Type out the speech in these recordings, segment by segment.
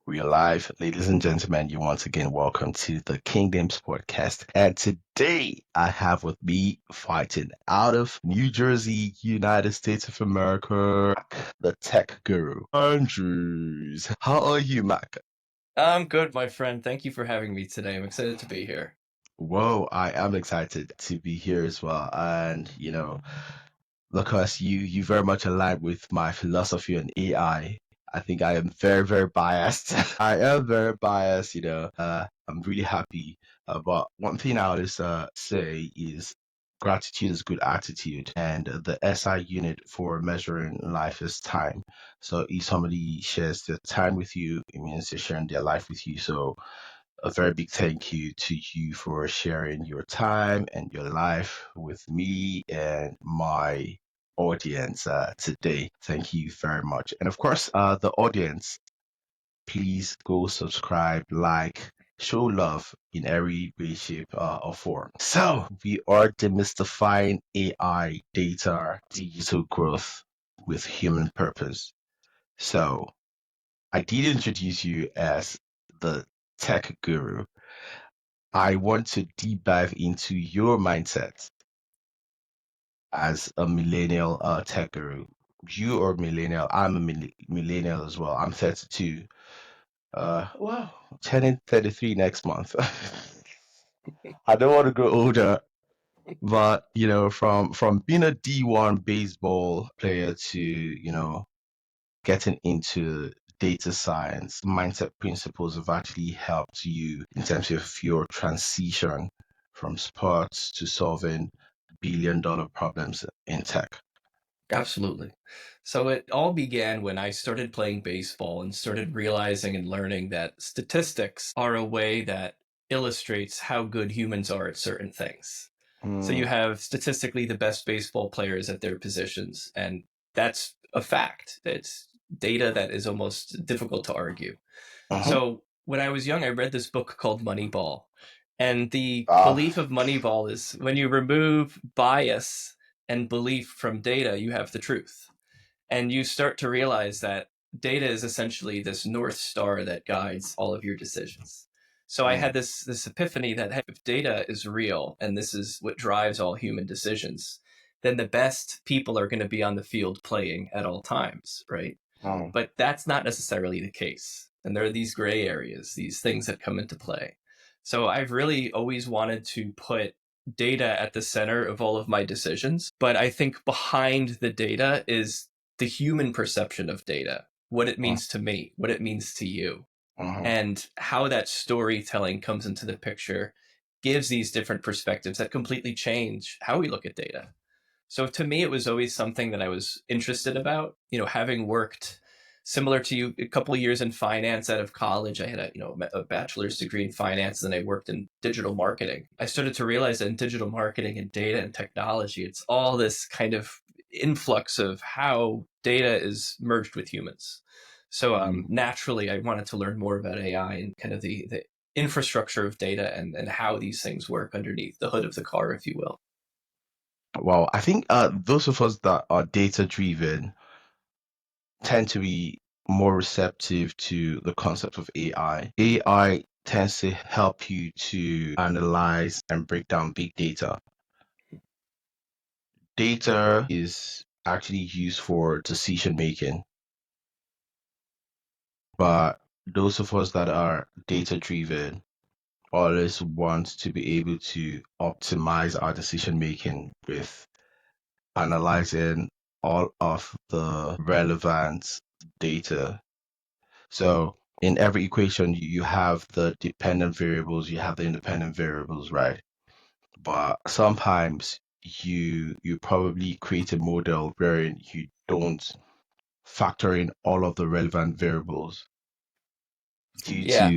Real life, ladies and gentlemen, you once again welcome to the Kingdoms podcast. And today I have with me fighting out of New Jersey, United States of America, the tech guru, Andrews. How are you, Mac? I'm good, my friend. Thank you for having me today. I'm excited to be here. Whoa, I am excited to be here as well. And because you very much align with my philosophy on AI. I think I am very, very biased. I am very biased, I'm really happy. But one thing I always say is gratitude is good attitude, and the SI unit for measuring life is time. So if somebody shares their time with you, it means they're sharing their life with you. So a very big thank you to you for sharing your time and your life with me and my audience today. Thank you very much. And of course, the audience, please go subscribe, like, show love in every way, shape, or form. So, we are demystifying AI, data, digital growth with human purpose. So, I did introduce you as the tech guru. I want to deep dive into your mindset as a millennial tech guru. You are millennial. I'm a millennial as well. I'm 32. Wow, turning 33 next month. I don't want to grow older, but from being a D1 baseball player to getting into data science, mindset principles have actually helped you in terms of your transition from sports to solving billion-dollar problems in tech. Absolutely. So it all began when I started playing baseball and started realizing and learning that statistics are a way that illustrates how good humans are at certain things. So you Mm, have statistically the best baseball players at their positions, and that's a fact. It's data that is almost difficult to argue. uh-huh. So when I was young, I read this book called Moneyball. And the Ah, belief of Moneyball is when you remove bias and belief from data, you have the truth. And you start to realize that data is essentially this North Star that guides all of your decisions. So I mm, had this epiphany that hey, if data is real and this is what drives all human decisions, then the best people are going to be on the field playing at all times, right? mm, But that's not necessarily the case. And there are these gray areas, these things that come into play. So I've really always wanted to put data at the center of all of my decisions. But I think behind the data is the human perception of data, what it mm, means to me, what it means to you, mhm. and how that storytelling comes into the picture gives these different perspectives that completely change how we look at data. So to me, it was always something that I was interested about. Having worked similar to you a couple of years in finance out of college, I had a bachelor's degree in finance, and then I worked in digital marketing. I started to realize that in digital marketing and data and technology, it's all this kind of influx of how data is merged with humans. So Mm. naturally, I wanted to learn more about AI and kind of the infrastructure of data and how these things work underneath the hood of the car, if you will. Well, I think those of us that are data driven tend to be more receptive to the concept of AI. AI tends to help you to analyze and break down big data. Data is actually used for decision making, but those of us that are data driven always want to be able to optimize our decision making with analyzing all of the relevant data. So in every equation, you have the dependent variables, you have the independent variables, right? But sometimes you probably create a model wherein you don't factor in all of the relevant variables Yeah.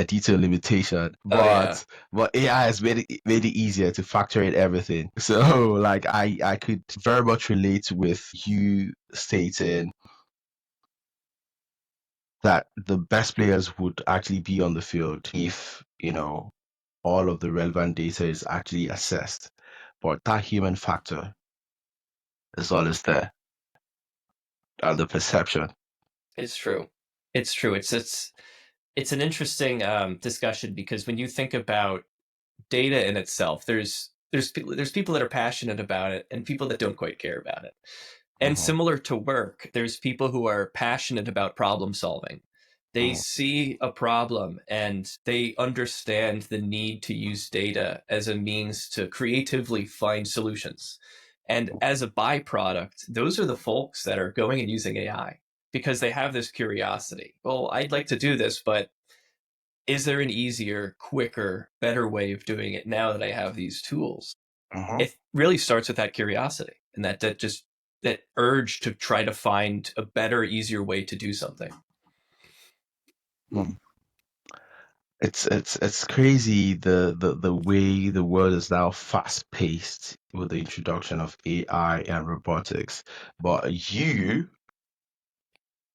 due to a limitation. Oh yeah. But AI has made it easier to factor in everything. So like I could very much relate with you stating that the best players would actually be on the field if, all of the relevant data is actually assessed. But that human factor is always there, and the perception. It's true. It's true. It's an interesting discussion because when you think about data in itself, there's people that are passionate about it and people that don't quite care about it. And Mhm, similar to work, there's people who are passionate about problem solving. They mhm, see a problem and they understand the need to use data as a means to creatively find solutions. And as a byproduct, those are the folks that are going and using AI because they have this curiosity. Well, I'd like to do this, but is there an easier, quicker, better way of doing it now that I have these tools? mhm, It really starts with that curiosity and that urge to try to find a better, easier way to do something. mhm. It's crazy the way the world is now fast paced with the introduction of AI and robotics. But you,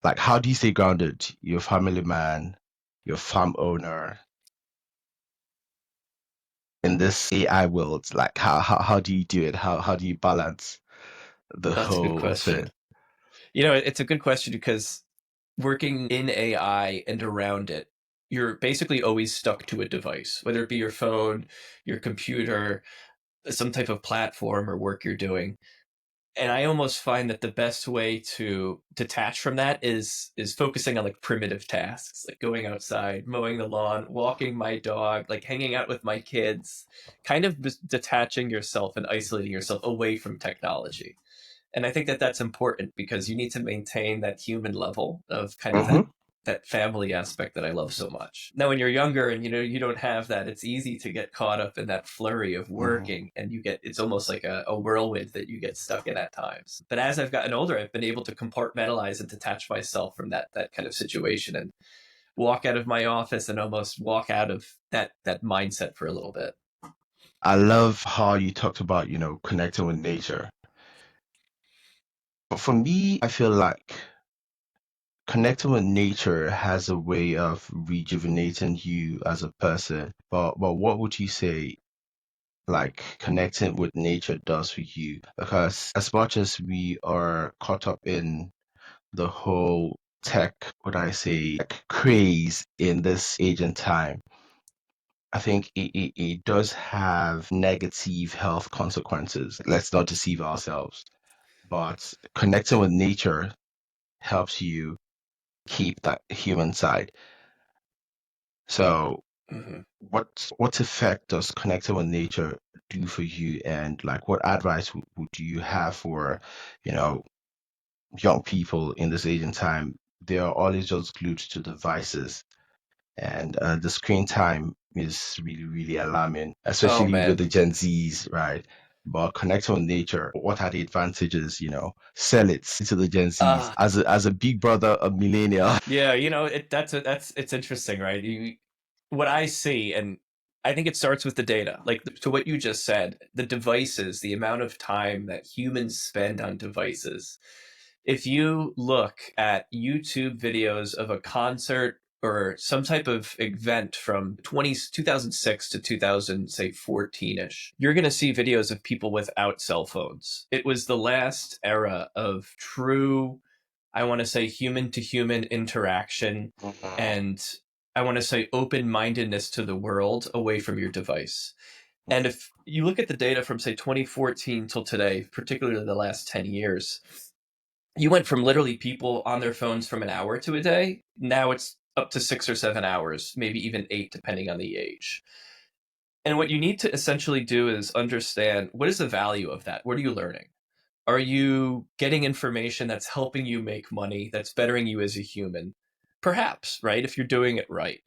like, how do you stay grounded? You're a family man, you're a farm owner in this AI world. Like, how do you do it? How do you balance the That's a good whole thing? question. It's a good question because working in AI and around it, you're basically always stuck to a device, whether it be your phone, your computer, some type of platform or work you're doing. And I almost find that the best way to detach from that is focusing on like primitive tasks, like going outside, mowing the lawn, walking my dog, like hanging out with my kids, kind of detaching yourself and isolating yourself away from technology. And I think that that's important because you need to maintain that human level of kind of Hmm. that family aspect that I love so much. Now, when you're younger and you don't have that, it's easy to get caught up in that flurry of Hmm. working, and it's almost like a whirlwind that you get stuck in at times. But as I've gotten older, I've been able to compartmentalize and detach myself from that kind of situation and walk out of my office and almost walk out of that mindset for a little bit. I love how you talked about, connecting with nature. But for me, I feel like connecting with nature has a way of rejuvenating you as a person. But what would you say like connecting with nature does for you? Because as much as we are caught up in the whole tech, what I say, tech craze in this age and time, I think it does have negative health consequences. Let's not deceive ourselves. But connecting with nature helps you keep that human side. So Mhm. what effect does connecting with nature do for you, and like what advice would you have for, you know, young people in this age and time? They are always just glued to devices, and the screen time is really, really alarming, Oh especially with man. the Gen Zs, right? But connecting with nature, what are the advantages? Sell it to the Gen Zs Uh as a big brother, a millennial. Yeah, that's it's interesting, right? What I see, and I think it starts with the data. Like to what you just said, the devices, the amount of time that humans spend on devices. If you look at YouTube videos of a concert or some type of event from 2006 to 2000, say 14ish, you're going to see videos of people without cell phones. It was the last era of true, I want to say, human to human interaction, and I want to say open mindedness to the world away from your device. And if you look at the data from, say, 2014 till today, particularly the last 10 years, you went from literally people on their phones from an hour to a day. Now it's up to 6 or 7 hours, maybe even eight, depending on the age. And what you need to essentially do is understand, what is the value of that? What are you learning? Are you getting information that's helping you make money, that's bettering you as a human? Perhaps, right? If you're doing it right.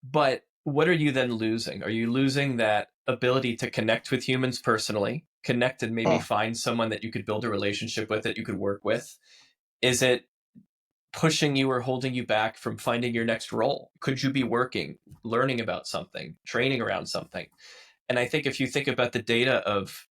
But what are you then losing? Are you losing that ability to connect with humans personally, connect and maybe find someone that you could build a relationship with, that you could work with? Is it pushing you or holding you back from finding your next role? Could you be working, learning about something, training around something? And I think if you think about the data of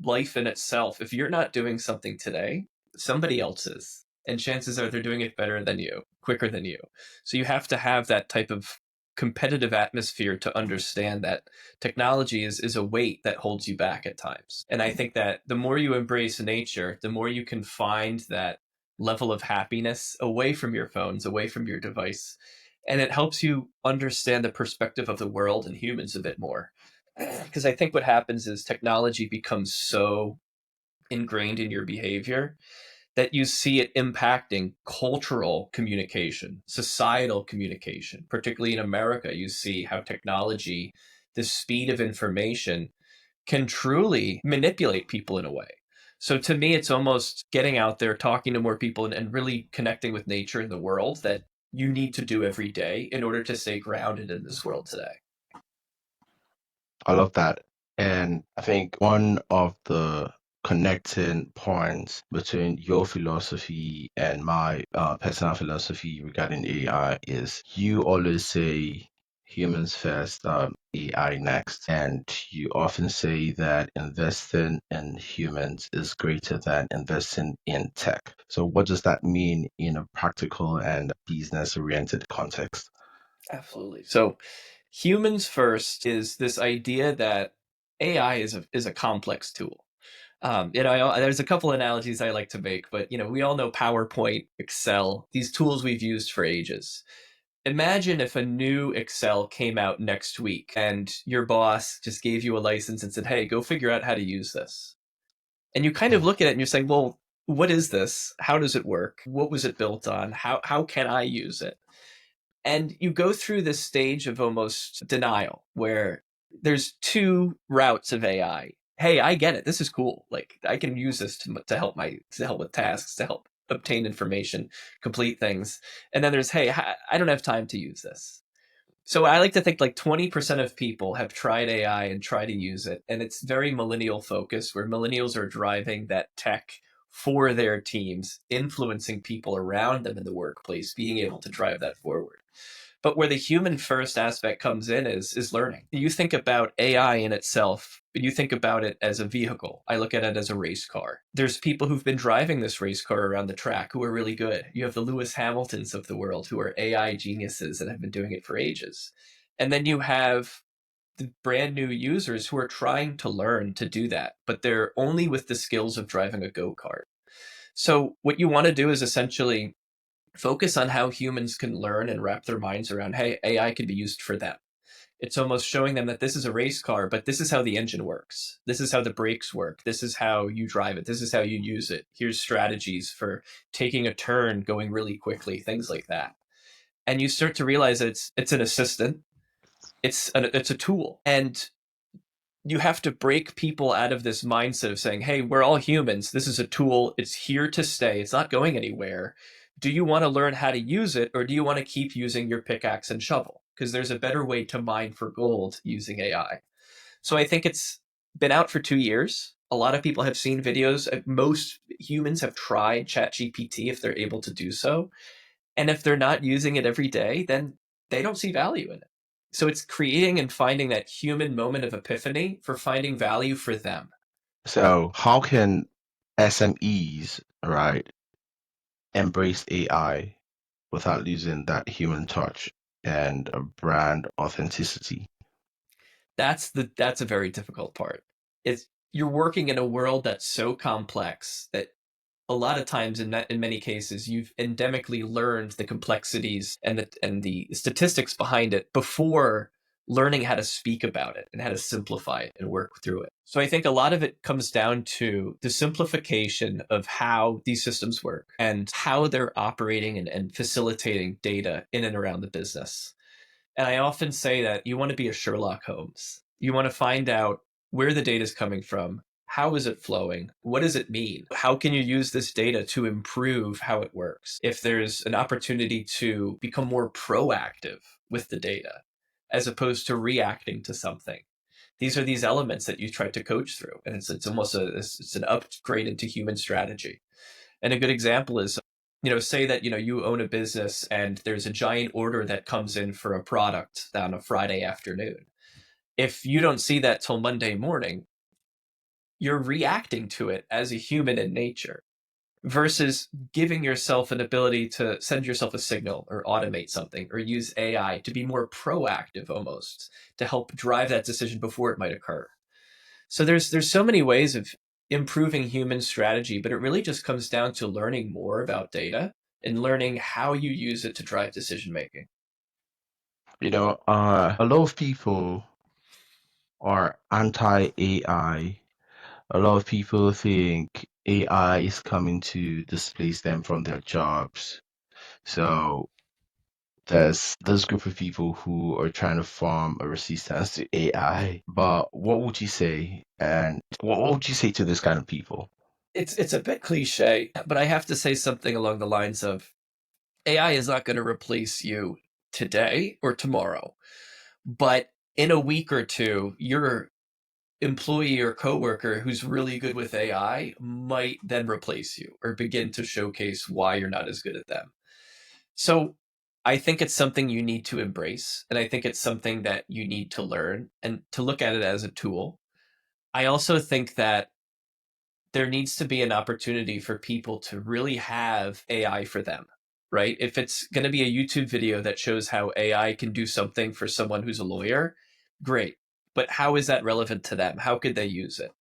life in itself, if you're not doing something today, somebody else is. And chances are they're doing it better than you, quicker than you. So you have to have that type of competitive atmosphere to understand that technology is a weight that holds you back at times. And I think that the more you embrace nature, the more you can find that level of happiness away from your phones, away from your device. And it helps you understand the perspective of the world and humans a bit more. Because I think what happens is technology becomes so ingrained in your behavior that you see it impacting cultural communication, societal communication. Particularly in America, you see how technology, the speed of information, can truly manipulate people in a way. So to me, it's almost getting out there, talking to more people, and really connecting with nature and the world that you need to do every day in order to stay grounded in this world today. I love that. And I think one of the connecting points between your philosophy and my personal philosophy regarding AI is you always say humans first, AI next. And you often say that investing in humans is greater than investing in tech. So, what does that mean in a practical and business oriented context? Absolutely. So humans first is this idea that AI is a complex tool. There's a couple analogies I like to make, but we all know PowerPoint, Excel, these tools we've used for ages. Imagine if a new Excel came out next week and your boss just gave you a license and said, "Hey, go figure out how to use this." And you kind of look at it and you're saying, "Well, what is this? How does it work? What was it built on? How can I use it?" And you go through this stage of almost denial where there's two routes of AI. Hey, I get it. This is cool. Like I can use this to help with tasks, to help obtain information, complete things. And then there's, hey, I don't have time to use this. So I like to think like 20% of people have tried AI and try to use it. And it's very millennial focused, where millennials are driving that tech for their teams, influencing people around them in the workplace, being able to drive that forward. But where the human first aspect comes in is learning. You think about AI in itself, but you think about it as a vehicle. I look at it as a race car. There's people who've been driving this race car around the track who are really good. You have the Lewis Hamiltons of the world who are AI geniuses and have been doing it for ages. And then you have the brand new users who are trying to learn to do that, but they're only with the skills of driving a go-kart. So what you want to do is essentially focus on how humans can learn and wrap their minds around, hey, AI can be used for them. It's almost showing them that this is a race car, but this is how the engine works. This is how the brakes work. This is how you drive it. This is how you use it. Here's strategies for taking a turn, going really quickly, things like that. And you start to realize that it's an assistant. It's a tool. And you have to break people out of this mindset of saying, hey, we're all humans. This is a tool. It's here to stay. It's not going anywhere. Do you want to learn how to use it, or do you want to keep using your pickaxe and shovel? Because there's a better way to mine for gold using AI. So I think it's been out for 2 years. A lot of people have seen videos. Most humans have tried ChatGPT if they're able to do so. And if they're not using it every day, then they don't see value in it. So it's creating and finding that human moment of epiphany for finding value for them. So, how can SMEs, right, embrace AI without losing that human touch and a brand authenticity? That's a very difficult part. It's You're working in a world that's so complex that a lot of times in many cases you've endemically learned the complexities and the statistics behind it before learning how to speak about it and how to simplify it and work through it. So I think a lot of it comes down to the simplification of how these systems work and how they're operating and facilitating data in and around the business. And I often say that you want to be a Sherlock Holmes. You want to find out where the data is coming from. How is it flowing? What does it mean? How can you use this data to improve how it works? If there's an opportunity to become more proactive with the data as opposed to reacting to something. These are these elements that you try to coach through. And it's almost it's an upgrade into human strategy. And a good example is, say that, you own a business and there's a giant order that comes in for a product on a Friday afternoon. If you don't see that till Monday morning, you're reacting to it as a human in nature versus giving yourself an ability to send yourself a signal or automate something or use AI to be more proactive almost to help drive that decision before it might occur. So there's so many ways of improving human strategy, but it really just comes down to learning more about data and learning how you use it to drive decision making. A lot of people are anti-AI. A lot of people think AI is coming to displace them from their jobs. So there's this group of people who are trying to form a resistance to AI. But what would you say? And what would you say to this kind of people? It's a bit cliche, but I have to say something along the lines of AI is not going to replace you today or tomorrow, but in a week or two, your employee or coworker who's really good with AI might then replace you or begin to showcase why you're not as good at them. So I think it's something you need to embrace. And I think it's something that you need to learn and to look at it as a tool. I also think that there needs to be an opportunity for people to really have AI for them, right? If it's going to be a YouTube video that shows how AI can do something for someone who's a lawyer, great. But how is that relevant to them? How could they use it?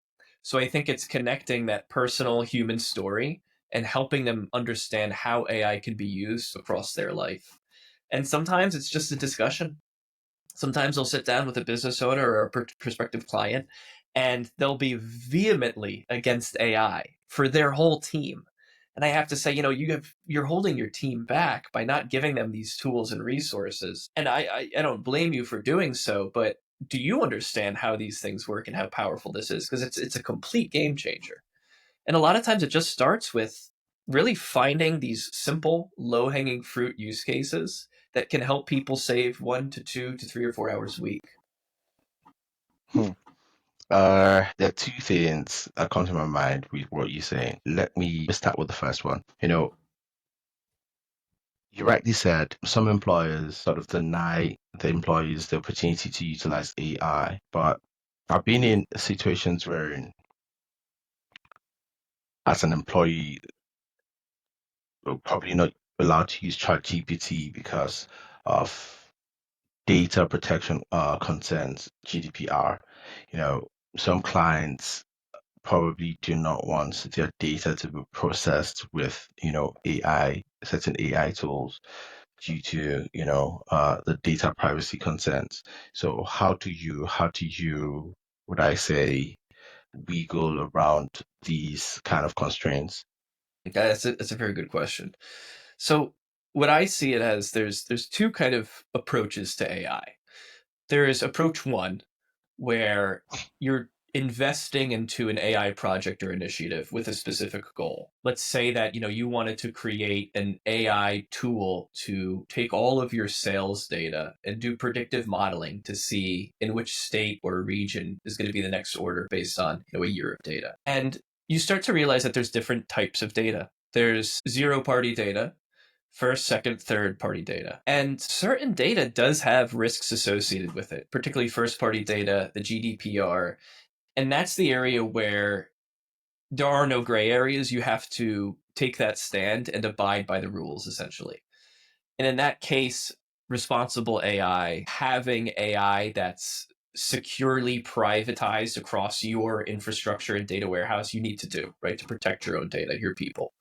So I think it's connecting that personal human story and helping them understand how AI can be used across their life. And sometimes it's just a discussion. Sometimes they'll sit down with a business owner or a prospective client and they'll be vehemently against AI for their whole team. And I have to say, you're holding your team back by not giving them these tools and resources. And I don't blame you for doing so, but do you understand how these things work and how powerful this is? Because it's a complete game changer. And a lot of times it just starts with really finding these simple, low hanging fruit use cases that can help people save 1 to 2 to 3 or 4 hours a week. Hmm. There are two things that come to my mind with what you're saying. Let me start with the first one. You rightly said some employers sort of deny the employees the opportunity to utilize AI, but I've been in situations where, as an employee, we're probably not allowed to use ChatGPT because of data protection concerns, GDPR. You know, some clients probably do not want their data to be processed with, AI, certain AI tools due to, the data privacy concerns. So how do you, would I say, wiggle around these kind of constraints? Okay, that's a very good question. So what I see it as, there's two kind of approaches to AI. There is approach one, where you're investing into an AI project or initiative with a specific goal. Let's say that you wanted to create an AI tool to take all of your sales data and do predictive modeling to see in which state or region is going to be the next order based on a year of data. And you start to realize that there's different types of data. There's zero party data, first, second, third party data. And certain data does have risks associated with it, particularly first party data, the GDPR. And that's the area where there are no gray areas. You have to take that stand and abide by the rules, essentially. And in that case, responsible AI, having AI that's securely privatized across your infrastructure and data warehouse, you need to do, right, to protect your own data, your people.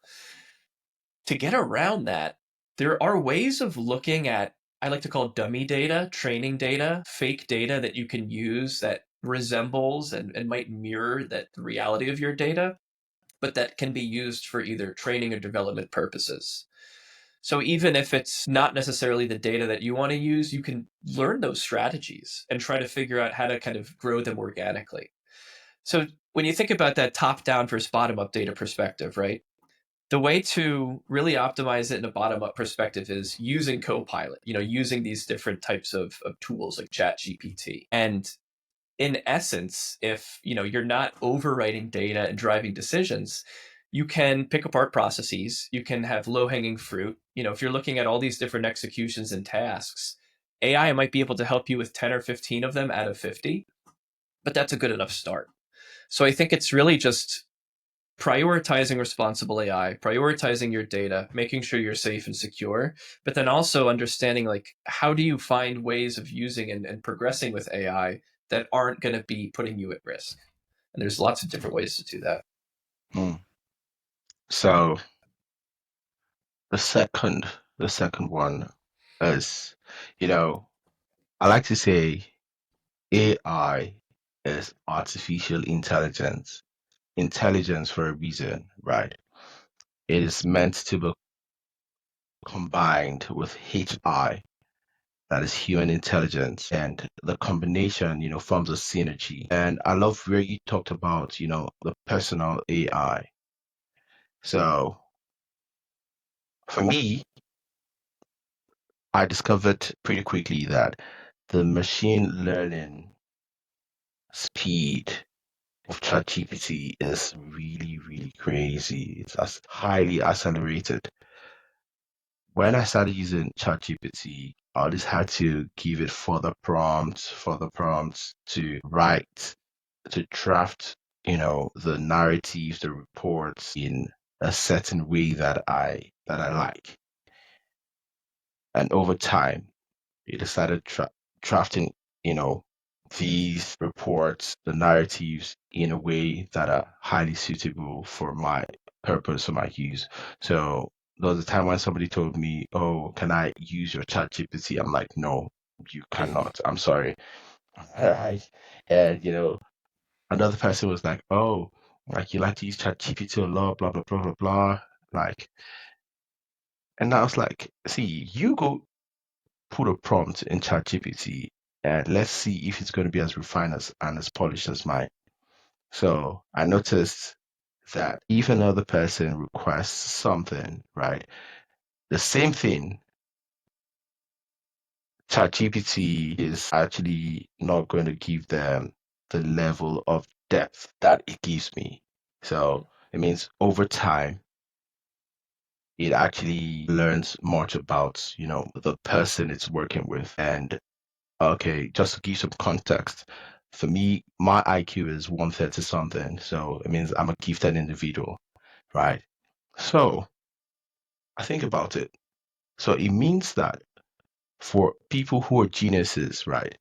To get around that, there are ways of looking at, I like to call dummy data, training data, fake data that you can use that resembles and might mirror that the reality of your data, but that can be used for either training or development purposes. So even if it's not necessarily the data that you want to use, you can learn those strategies and try to figure out how to kind of grow them organically. So when you think about that top down versus bottom up data perspective, right? The way to really optimize it in a bottom up perspective is using Copilot, using these different types of tools like ChatGPT. And in essence, if you're not overwriting data and driving decisions, you can pick apart processes, you can have low hanging fruit. If you're looking at all these different executions and tasks, AI might be able to help you with 10 or 15 of them out of 50, but that's a good enough start. So I think it's really just prioritizing responsible AI, prioritizing your data, making sure you're safe and secure, but then also understanding, like, how do you find ways of using and progressing with AI that aren't going to be putting you at risk? And there's lots of different ways to do that. Mm. So the second, the second one is, you know, I like to say AI is artificial intelligence, intelligence for a reason, right? It is meant to be combined with HI, that is human intelligence, and the combination, forms a synergy. And I love where you talked about, the personal AI. So for me, I discovered pretty quickly that the machine learning speed of ChatGPT is really, really crazy. It's highly accelerated. When I started using ChatGPT, I just had to give it further prompts to write, to draft, the narratives, the reports in a certain way that I like. And over time, he decided drafting, you know, these reports, the narratives in a way that are highly suitable for my purpose, for my use. So there was a time when somebody told me, "Oh, can I use your chat GPT?" I'm like, "No, you cannot. I'm sorry." I, and another person was like, "Oh, like you like to use chat GPT a lot, blah blah blah blah blah." Like, and I was like, "See, you go put a prompt in ChatGPT and let's see if it's going to be as refined as and as polished as mine." So I noticed that if another person requests something, right, the same thing, ChatGPT is actually not going to give them the level of depth that it gives me. So it means over time, it actually learns much about, the person it's working with. And okay, just to give some context, for me, my IQ is 130 something, so it means I'm a gifted individual, right? So I think about it. So it means that for people who are geniuses, right,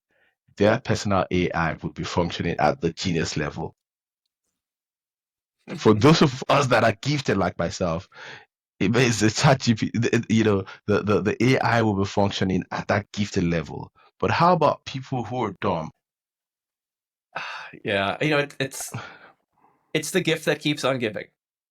their personal AI would be functioning at the genius level. For those of us that are gifted like myself, it means the chat GP, the AI will be functioning at that gifted level. But how about people who are dumb? Yeah, it's the gift that keeps on giving.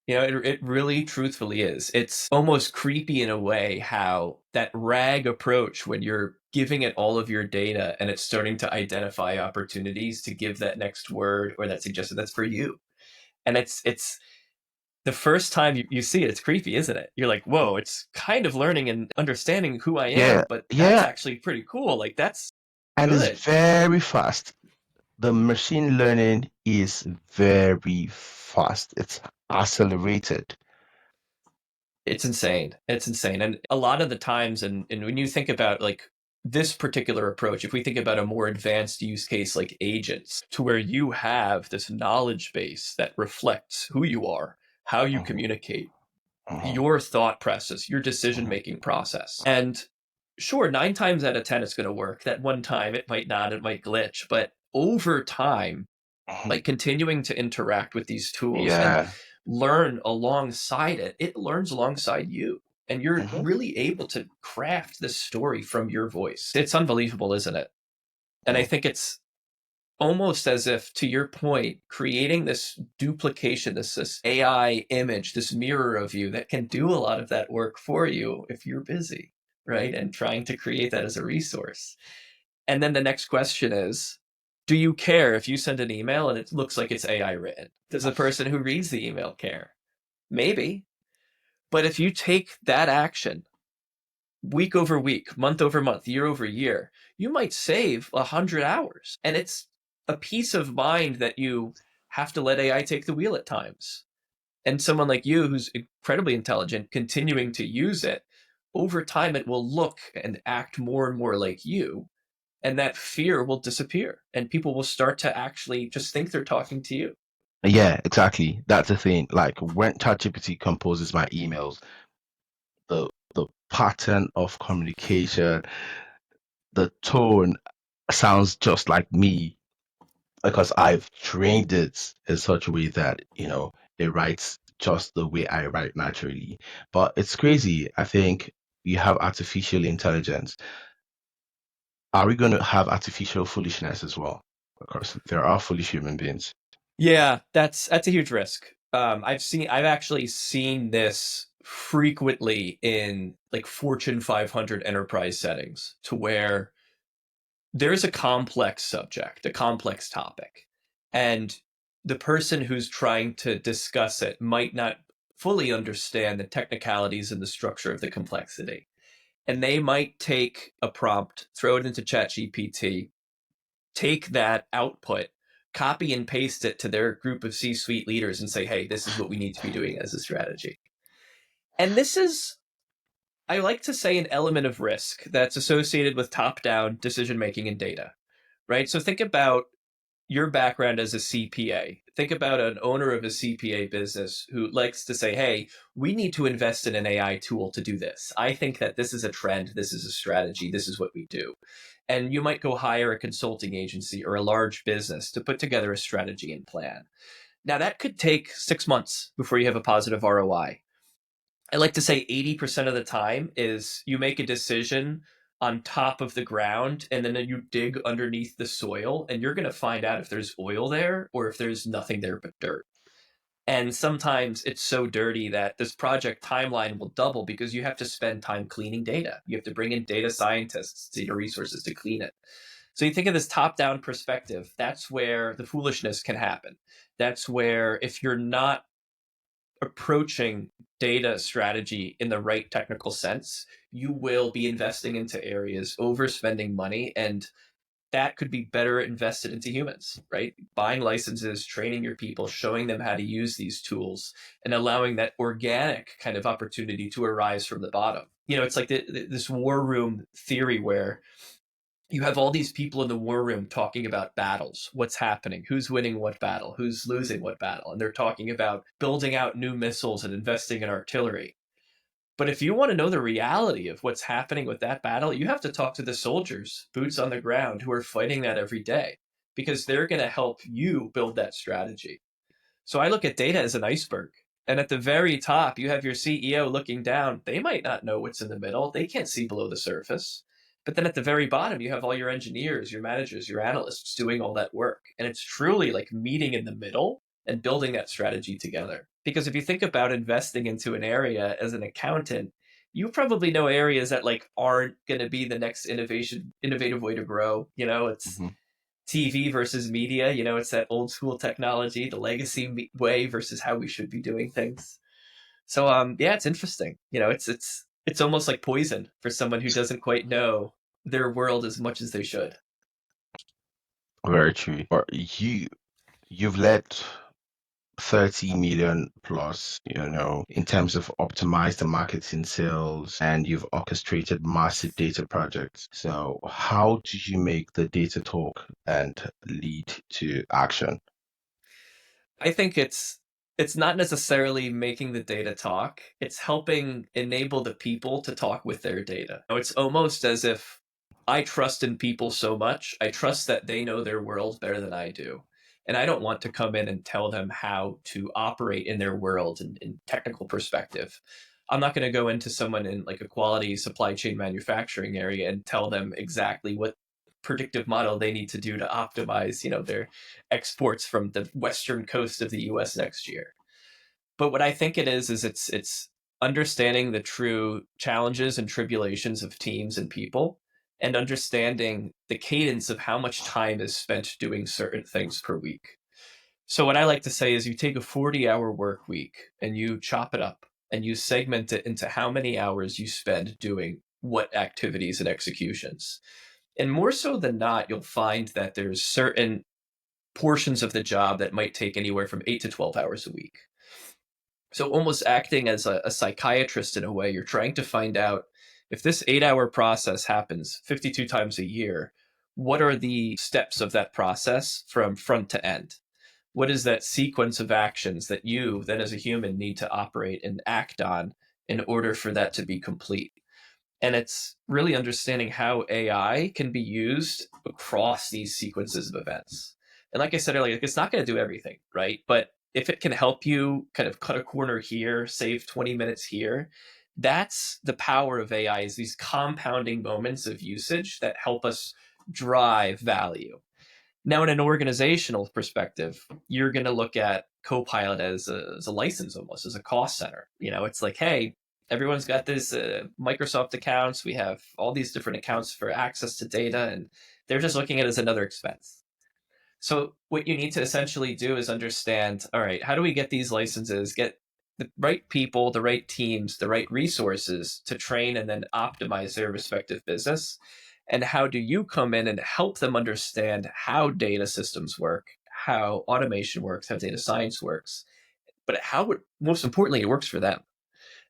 It really truthfully is. It's almost creepy in a way how that RAG approach, when you're giving it all of your data and it's starting to identify opportunities to give that next word or that suggestion that's for you. And it's the first time you see it, it's creepy, isn't it? You're like, whoa, it's kind of learning and understanding who I Yeah, am, but that's yeah, actually pretty cool. Like, that's and it's good. very fast. The machine learning is very fast. It's accelerated. It's insane. It's insane. And a lot of the times, and when you think about like this particular approach, if we think about a more advanced use case like agents, to where you have this knowledge base that reflects who you are, how you Mhm, communicate, mhm, your thought process, your decision mhm. making process. And sure, 9 times out of 10, it's going to work. That one time, it might not, it might glitch. But over time, Mhm. like continuing to interact with these tools and Yeah. learn alongside it, it learns alongside you. And you're Mhm, really able to craft this story from your voice. It's unbelievable, isn't it? And I mhm. think it's almost as if, to your point, creating this duplication, this AI image, this mirror of you that can do a lot of that work for you if you're busy, right? And trying to create that as a resource. And then the next question is, do you care if you send an email and it looks like it's AI written? Does the person who reads the email care? Maybe. But if you take that action week over week, month over month, year over year, you might save 100 hours. And it's a peace of mind that you have to let AI take the wheel at times. And someone like you, who's incredibly intelligent, continuing to use it, over time, it will look and act more and more like you. And that fear will disappear. And people will start to actually just think they're talking to you. Yeah, exactly. That's the thing. Like when ChatGPT composes my emails, the pattern of communication, the tone sounds just like me because I've trained it in such a way that, it writes just the way I write naturally. But it's crazy. I think you have artificial intelligence. Are we going to have artificial foolishness as well? Of course, there are foolish human beings. Yeah, that's a huge risk. I've actually seen this frequently in like Fortune 500 enterprise settings, to where there's a complex subject, a complex topic, and the person who's trying to discuss it might not fully understand the technicalities and the structure of the complexity. And they might take a prompt, throw it into ChatGPT, take that output, copy and paste it to their group of C-suite leaders and say, hey, this is what we need to be doing as a strategy. And this is, I like to say, an element of risk that's associated with top-down decision making and data, right? So think about your background as a CPA. Think about an owner of a CPA business who likes to say, hey, we need to invest in an AI tool to do this. I think that this is a trend, this is a strategy, this is what we do. And you might go hire a consulting agency or a large business to put together a strategy and plan. Now, that could take 6 months before you have a positive ROI. I like to say 80% of the time is you make a decision on top of the ground, and then you dig underneath the soil, and you're going to find out if there's oil there or if there's nothing there but dirt. And sometimes it's so dirty that this project timeline will double because you have to spend time cleaning data. You have to bring in data scientists to your resources to clean it. So you think of this top down perspective, that's where the foolishness can happen. That's where, if you're not approaching data strategy in the right technical sense, you will be investing into areas, overspending money, and that could be better invested into humans, right? Buying licenses, training your people, showing them how to use these tools, and allowing that organic kind of opportunity to arise from the bottom. It's like this war room theory where you have all these people in the war room talking about battles, what's happening, who's winning what battle, who's losing what battle. And they're talking about building out new missiles and investing in artillery. But if you want to know the reality of what's happening with that battle, you have to talk to the soldiers, boots on the ground, who are fighting that every day, because they're going to help you build that strategy. So I look at data as an iceberg. And at the very top, you have your CEO looking down. They might not know what's in the middle. They can't see below the surface. But then at the very bottom, you have all your engineers, your managers, your analysts doing all that work. And it's truly like meeting in the middle and building that strategy together. Because if you think about investing into an area as an accountant, you probably know areas that like aren't going to be the next innovative way to grow. It's Hmm. TV versus media. It's that old school technology, the legacy way versus how we should be doing things. So yeah, it's interesting. It's almost like poison for someone who doesn't quite know their world as much as they should. Very true. Or you've led 30 million plus, in terms of optimized marketing sales, and you've orchestrated massive data projects. So how do you make the data talk and lead to action? I think it's not necessarily making the data talk. It's helping enable the people to talk with their data. It's almost as if I trust in people so much. I trust that they know their world better than I do. And I don't want to come in and tell them how to operate in their world in technical perspective. I'm not going to go into someone in like a quality supply chain manufacturing area and tell them exactly what predictive model they need to do to optimize, their exports from the western coast of the US next year. But what I think it is it's understanding the true challenges and tribulations of teams and people, and understanding the cadence of how much time is spent doing certain things per week. So what I like to say is you take a 40-hour work week and you chop it up and you segment it into how many hours you spend doing what activities and executions. And more so than not, you'll find that there's certain portions of the job that might take anywhere from 8 to 12 hours a week. So almost acting as a psychiatrist in a way, you're trying to find out, if this 8-hour process happens 52 times a year, what are the steps of that process from front to end? What is that sequence of actions that you then as a human need to operate and act on in order for that to be complete? And it's really understanding how AI can be used across these sequences of events. And like I said earlier, it's not going to do everything, right? But if it can help you kind of cut a corner here, save 20 minutes here, that's the power of AI, is these compounding moments of usage that help us drive value. Now, in an organizational perspective, you're going to look at Copilot as a license, almost as a cost center. It's like, hey, everyone's got this Microsoft accounts. We have all these different accounts for access to data, and they're just looking at it as another expense. So what you need to essentially do is understand, all right, how do we get these licenses, get the right people, the right teams, the right resources to train and then optimize their respective business? And how do you come in and help them understand how data systems work, how automation works, how data science works, but how most importantly, it works for them.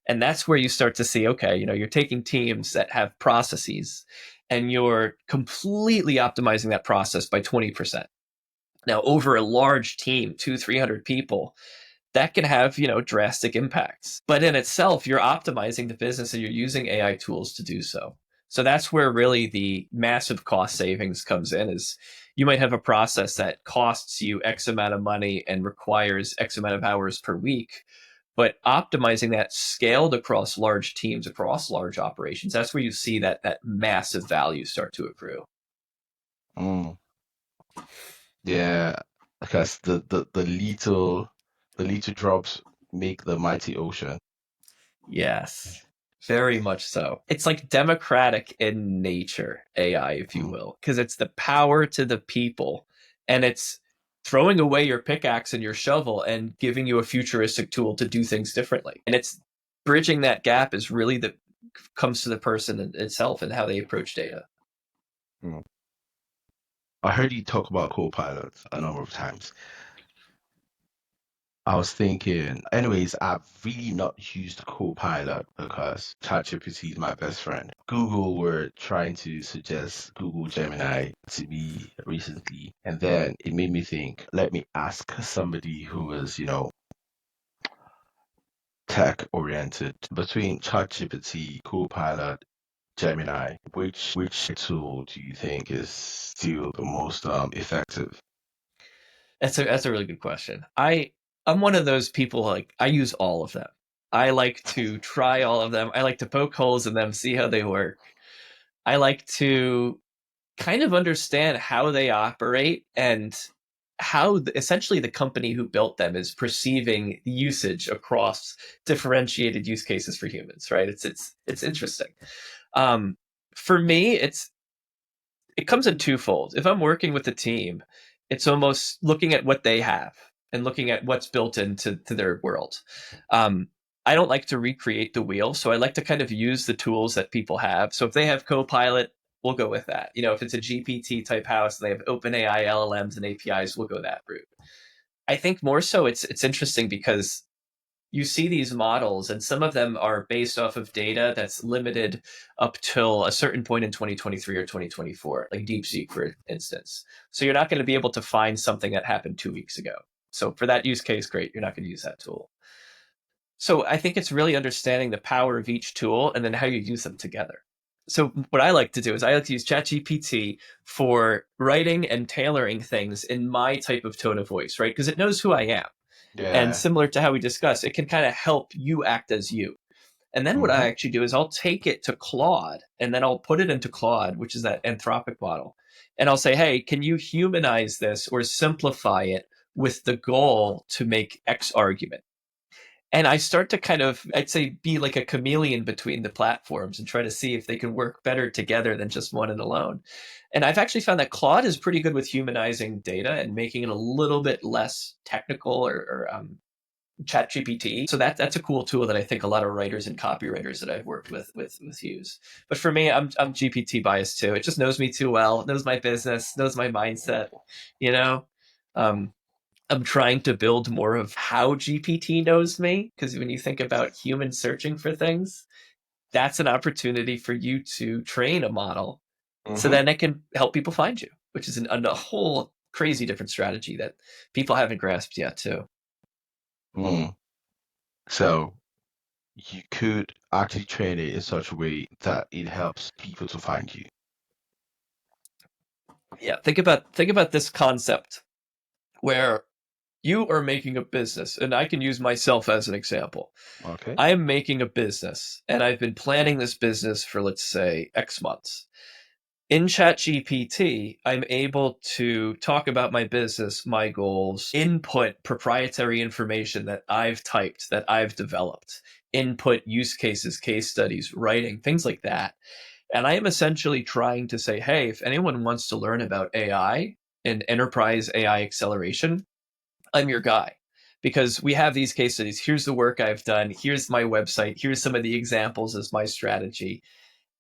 And that's where you start to see, okay, you're taking teams that have processes and you're completely optimizing that process by 20%. Now, over a large team, 200-300 people, that can have, drastic impacts. But in itself, you're optimizing the business and you're using AI tools to do so. So that's where really the massive cost savings comes in, is you might have a process that costs you X amount of money and requires X amount of hours per week. But optimizing that scaled across large teams, across large operations, that's where you see that massive value start to accrue. Mm. Yeah, because the little drops make the mighty ocean. Yes, very much so. It's like democratic in nature, AI, if you Mm. will, because it's the power to the people, and it's throwing away your pickaxe and your shovel and giving you a futuristic tool to do things differently. And it's bridging that gap is really the comes to the person itself and how they approach data. Mm. I heard you talk about Copilot a number of times. I was thinking, anyways, I've really not used Copilot because ChatGPT is my best friend. Google were trying to suggest Google Gemini to me recently, and then it made me think, let me ask somebody who is, tech oriented, between ChatGPT, Copilot, Gemini, which tool do you think is still the most effective? That's a really good question. I'm one of those people, like, I use all of them. I like to try all of them. I like to poke holes in them, see how they work. I like to kind of understand how they operate and how essentially the company who built them is perceiving the usage across differentiated use cases for humans, right? It's interesting. Um, for me, it comes in twofold. If I'm working with a team, it's almost looking at what they have and looking at what's built into their world. Um, I don't like to recreate the wheel, so I like to kind of use the tools that people have. So if they have Copilot, we'll go with that. If it's a GPT type house, they have OpenAI LLMs and APIs, we'll go that route. I think more so it's interesting because you see these models and some of them are based off of data that's limited up till a certain point in 2023 or 2024, like DeepSeek, for instance. So you're not going to be able to find something that happened 2 weeks ago. So for that use case, great, you're not going to use that tool. So I think it's really understanding the power of each tool and then how you use them together. So what I like to do is I like to use ChatGPT for writing and tailoring things in my type of tone of voice, right? Because it knows who I am. And Yeah. similar to how we discussed, it can kind of help you act as you. And then what Mm-hmm. I actually do is I'll take it to Claude and then I'll put it into Claude, which is that Anthropic model. And I'll say, hey, can you humanize this or simplify it with the goal to make X argument? And I start to kind of, I'd say, be like a chameleon between the platforms and try to see if they can work better together than just one and alone. And I've actually found that Claude is pretty good with humanizing data and making it a little bit less technical or Chat GPT. So that's a cool tool that I think a lot of writers and copywriters that I've worked with use. But for me, I'm GPT biased too. It just knows me too well, knows my business, knows my mindset. You know, um, I'm trying to build more of how GPT knows me, because when you think about humans searching for things, that's an opportunity for you to train a model so Mm-hmm. then it can help people find you, which is a whole crazy different strategy that people haven't grasped yet too. Mm. So you could actually train it in such a way that it helps people to find you. Yeah, think about this concept where You are making a business, and I can use myself as an example. Okay. I am making a business, and I've been planning this business for, let's say, X months. In ChatGPT, I'm able to talk about my business, my goals, input proprietary information that I've typed, that I've developed, input use cases, case studies, writing, things like that. And I am essentially trying to say, hey, if anyone wants to learn about AI and enterprise AI acceleration, I'm your guy. Because we have these case studies. Here's the work I've done. Here's my website. Here's some of the examples as my strategy.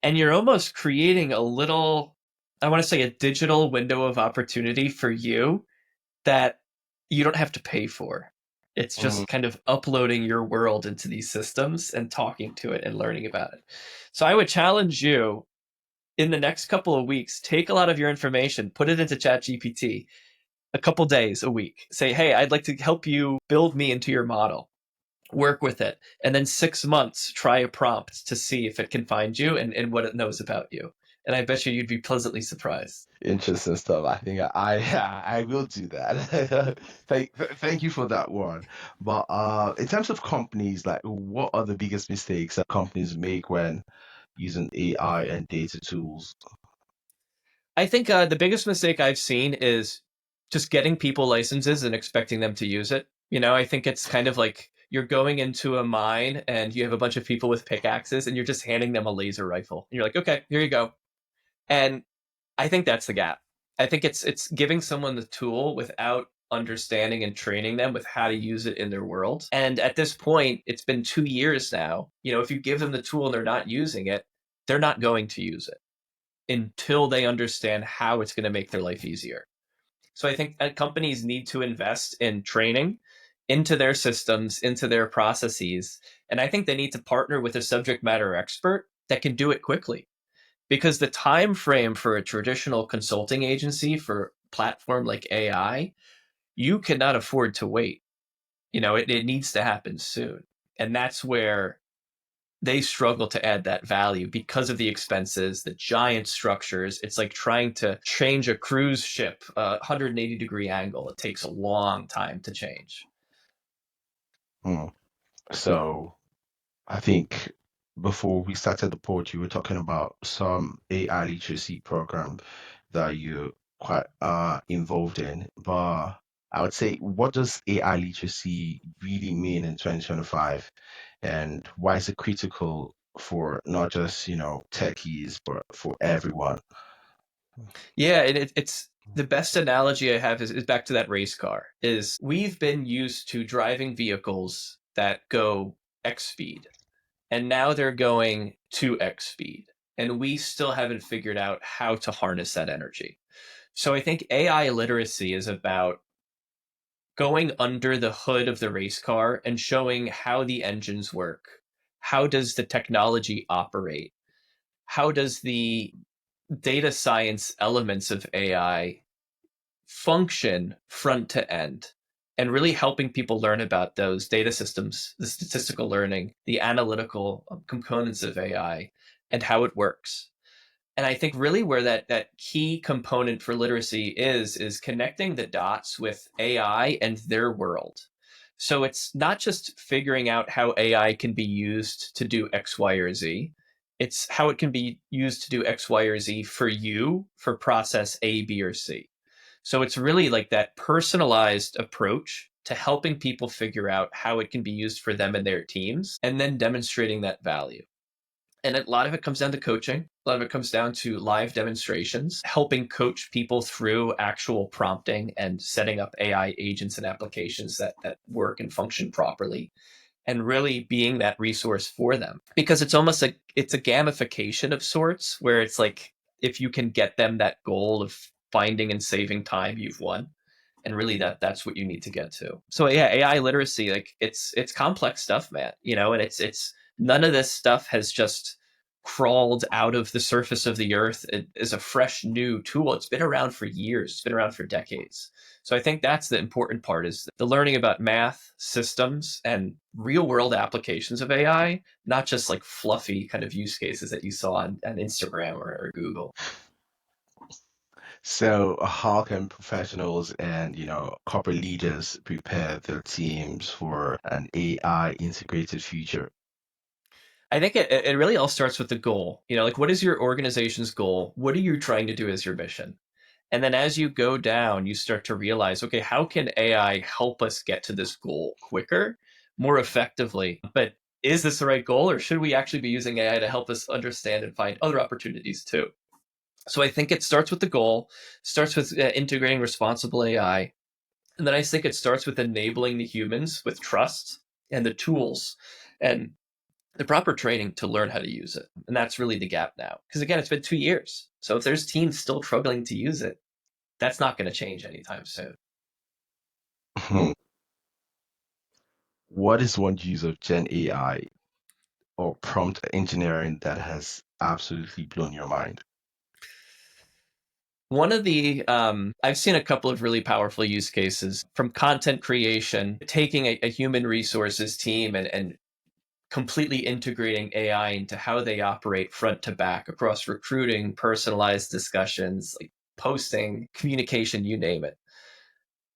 And you're almost creating a little, I want to say, a digital window of opportunity for you that you don't have to pay for. It's Mm, just kind of uploading your world into these systems and talking to it and learning about it. So I would challenge you in the next couple of weeks, take a lot of your information, put it into ChatGPT a couple days a week. Say, hey, I'd like to help you build me into your model. Work with it. And then 6 months, try a prompt to see if it can find you and what it knows about you. And I bet you'd be pleasantly surprised. interesting stuff. I think I will do that. Thank you for that one. But in terms of companies, like what are the biggest mistakes that companies make when using AI and data tools? I think the biggest mistake I've seen is just getting people licenses and expecting them to use it. I think it's kind of like you're going into a mine and you have a bunch of people with pickaxes and you're just handing them a laser rifle. And you're like, okay, here you go. And I think that's the gap. I think it's giving someone the tool without understanding and training them with how to use it in their world. And at this point, it's been 2 years now. If you give them the tool and they're not using it, they're not going to use it until they understand how it's going to make their life easier. So I think that companies need to invest in training into their systems, into their processes. And I think they need to partner with a subject matter expert that can do it quickly, because the time frame for a traditional consulting agency for a platform like AI, you cannot afford to wait. It needs to happen soon. And that's where they struggle to add that value because of the expenses, the giant structures. It's like trying to change a cruise ship 180-degree angle. It takes a long time to change. Hmm. So I think before we started the pod, you were talking about some AI literacy program that you're quite involved in. But I would say, what does AI literacy really mean in 2025? And why is it critical for not just, techies, but for everyone? Yeah, and it's the best analogy I have is back to that race car. Is we've been used to driving vehicles that go X speed, and now they're going 2X speed, and we still haven't figured out how to harness that energy. So I think AI literacy is about going under the hood of the race car and showing how the engines work. How does the technology operate? How does the data science elements of AI function front to end? And really helping people learn about those data systems, the statistical learning, the analytical components of AI, and how it works. And I think really where that key component for literacy is connecting the dots with AI and their world. So it's not just figuring out how AI can be used to do X, Y, or Z. It's how it can be used to do X, Y, or Z for you for process A, B, or C. So it's really like that personalized approach to helping people figure out how it can be used for them and their teams, and then demonstrating that value. And a lot of it comes down to coaching. A lot of it comes down to live demonstrations, helping coach people through actual prompting and setting up AI agents and applications that work and function properly, and really being that resource for them. Because it's almost like it's a gamification of sorts, where it's like if you can get them that goal of finding and saving time, you've won. And really that's what you need to get to. So yeah, AI literacy, like it's complex stuff, man. And it's none of this stuff has just crawled out of the surface of the earth. It is a fresh new tool. It's been around for years. It's been around for decades. So I think that's the important part, is the learning about math, systems, and real world applications of AI, not just like fluffy kind of use cases that you saw on Instagram or Google. So how can professionals and, corporate leaders prepare their teams for an AI integrated future? I think it really all starts with the goal. Like, what is your organization's goal? What are you trying to do as your mission? And then as you go down, you start to realize, okay, how can AI help us get to this goal quicker, more effectively? But is this the right goal, or should we actually be using AI to help us understand and find other opportunities too? So I think it starts with the goal, starts with integrating responsible AI. And then I think it starts with enabling the humans with trust and the tools and the proper training to learn how to use it. And that's really the gap now. Because again, it's been 2 years. So if there's teams still struggling to use it, that's not going to change anytime soon. What is one use of Gen AI or prompt engineering that has absolutely blown your mind? One of the, I've seen a couple of really powerful use cases from content creation, taking a human resources team and completely integrating AI into how they operate front to back across recruiting, personalized discussions, like posting, communication, you name it.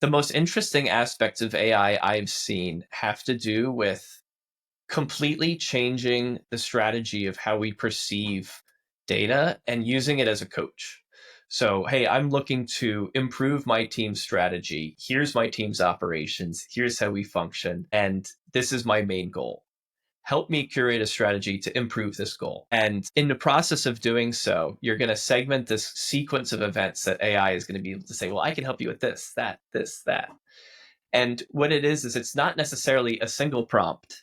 The most interesting aspects of AI I've seen have to do with completely changing the strategy of how we perceive data and using it as a coach. So, hey, I'm looking to improve my team's strategy. Here's my team's operations. Here's how we function. And this is my main goal. Help me curate a strategy to improve this goal. And in the process of doing so, you're going to segment this sequence of events that AI is going to be able to say, well, I can help you with this, that, this, that. And what it is it's not necessarily a single prompt.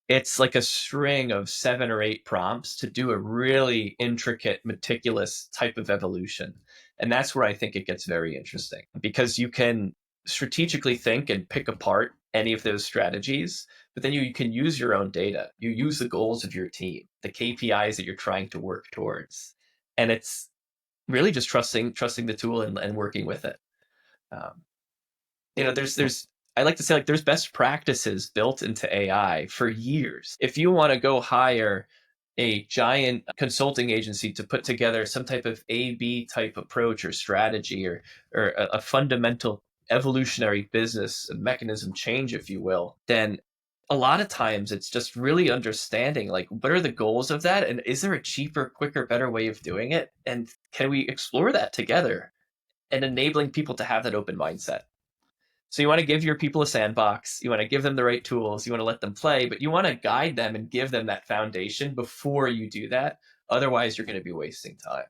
It's like a string of 7 or 8 prompts to do a really intricate, meticulous type of evolution. And that's where I think it gets very interesting because you can strategically think and pick apart any of those strategies, but then you can use your own data. You use the goals of your team, the KPIs that you're trying to work towards. And it's really just trusting the tool and working with it. Um, there's I like to say, like, there's best practices built into AI for years. If you want to go hire a giant consulting agency to put together some type of A/B type approach or strategy or a fundamental evolutionary business mechanism change, if you will, then a lot of times it's just really understanding, like, what are the goals of that, and is there a cheaper, quicker, better way of doing it, and can we explore that together, and enabling people to have that open mindset. So you want to give your people a sandbox, you want to give them the right tools, you want to let them play, but you want to guide them and give them that foundation before you do that. Otherwise, you're going to be wasting time.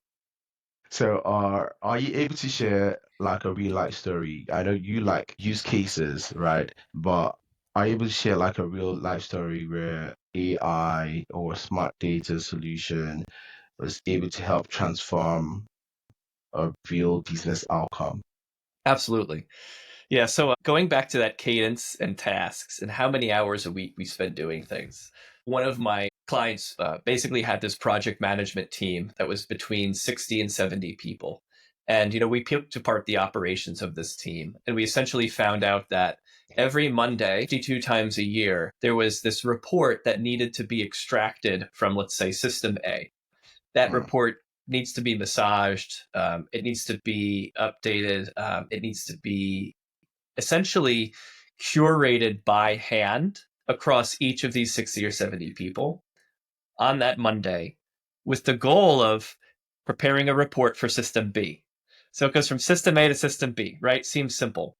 So are you able to share like a real life story? I know you like use cases, right? But are you able to share like a real life story where AI or smart data solution was able to help transform a real business outcome? Absolutely. Yeah. So going back to that cadence and tasks and how many hours a week we spend doing things, one of my clients basically had this project management team that was between 60 and 70 people. And, we picked apart the operations of this team. And we essentially found out that every Monday, 52 times a year, there was this report that needed to be extracted from, let's say, System A. That Mm, report needs to be massaged. It needs to be updated. It needs to be essentially curated by hand across each of these 60 or 70 people on that Monday with the goal of preparing a report for System B. So it goes from System A to System B, right? Seems simple.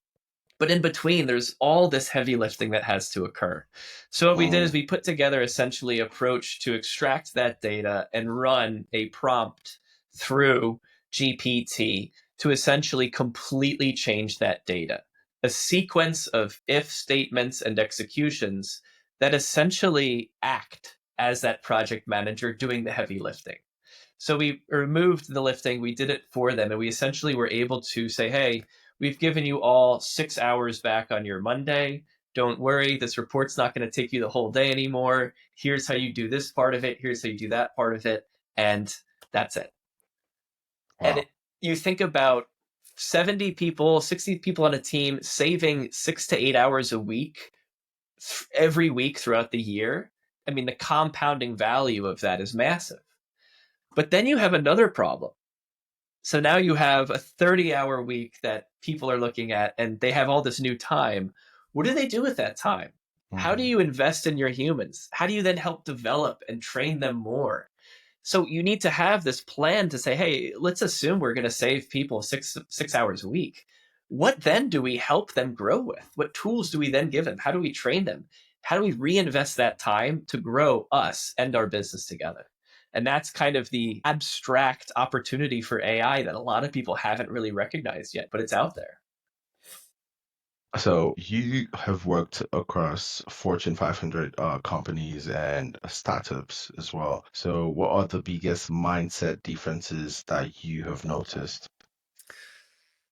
But in between, there's all this heavy lifting that has to occur. So what we did is mm, we put together essentially an approach to extract that data and run a prompt through GPT to essentially completely change that data. A sequence of if statements and executions that essentially act as that project manager doing the heavy lifting. So we removed the lifting, we did it for them, and we essentially were able to say, hey, we've given you all 6 hours back on your Monday. Don't worry, this report's not going to take you the whole day anymore. Here's how you do this part of it, here's how you do that part of it, and that's it. And wow. you think about 70 people, 60 people on a team saving 6 to 8 hours a week every week throughout the year. I mean, the compounding value of that is massive. But then you have another problem. So now you have a 30-hour week that people are looking at and they have all this new time. What do they do with that time? How do Mhm. you invest in your humans? How do you then help develop and train them more? So you need to have this plan to say, hey, let's assume we're going to save people six hours a week. What then do we help them grow with? What tools do we then give them? How do we train them? How do we reinvest that time to grow us and our business together? And that's kind of the abstract opportunity for AI that a lot of people haven't really recognized yet, but it's out there. So you have worked across Fortune 500 companies and startups as well. So what are the biggest mindset differences that you have noticed?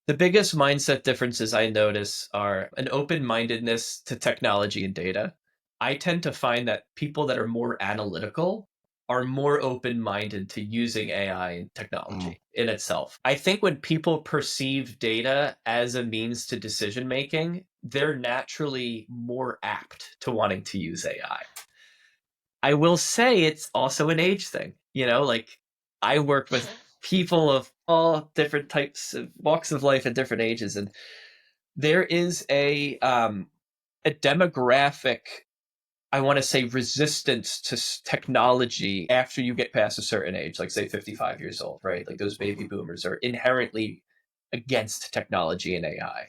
The biggest mindset differences I notice are an open mindedness to technology and data. I tend to find that people that are more analytical are more open minded to using AI and Mm, technology in itself. I think when people perceive data as a means to decision making, they're naturally more apt to wanting to use AI. I will say it's also an age thing. Like I worked with people of all different types of walks of life at different ages, and there is a demographic, I want to say, resistance to technology after you get past a certain age, like say 55 years old, right? Like those baby mhm. boomers are inherently against technology and AI.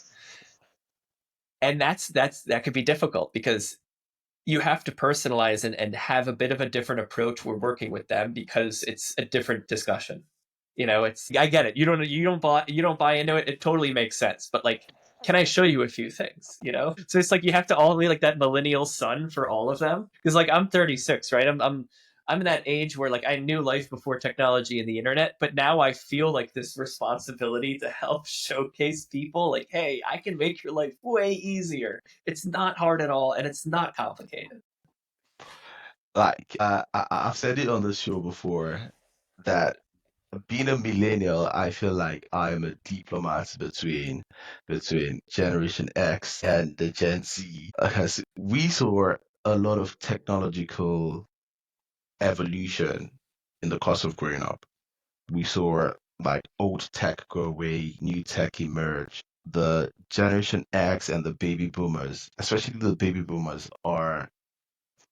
And that could be difficult because you have to personalize and have a bit of a different approach. We're working with them because it's a different discussion. It's I get it. You don't buy into it. It totally makes sense. But like, can I show you a few things? So it's like you have to all be like that millennial son for all of them. Because like I'm 36, right? I'm in that age where like I knew life before technology and the internet, but now I feel like this responsibility to help showcase people like, hey, I can make your life way easier. It's not hard at all and it's not complicated. Like I've said it on the show before that being a millennial, I feel like I'm a diplomat between Generation X and the Gen Z because we saw a lot of technological evolution in the course of growing up. We saw like old tech go away, new tech emerge. The Generation X and the baby boomers, especially the baby boomers, are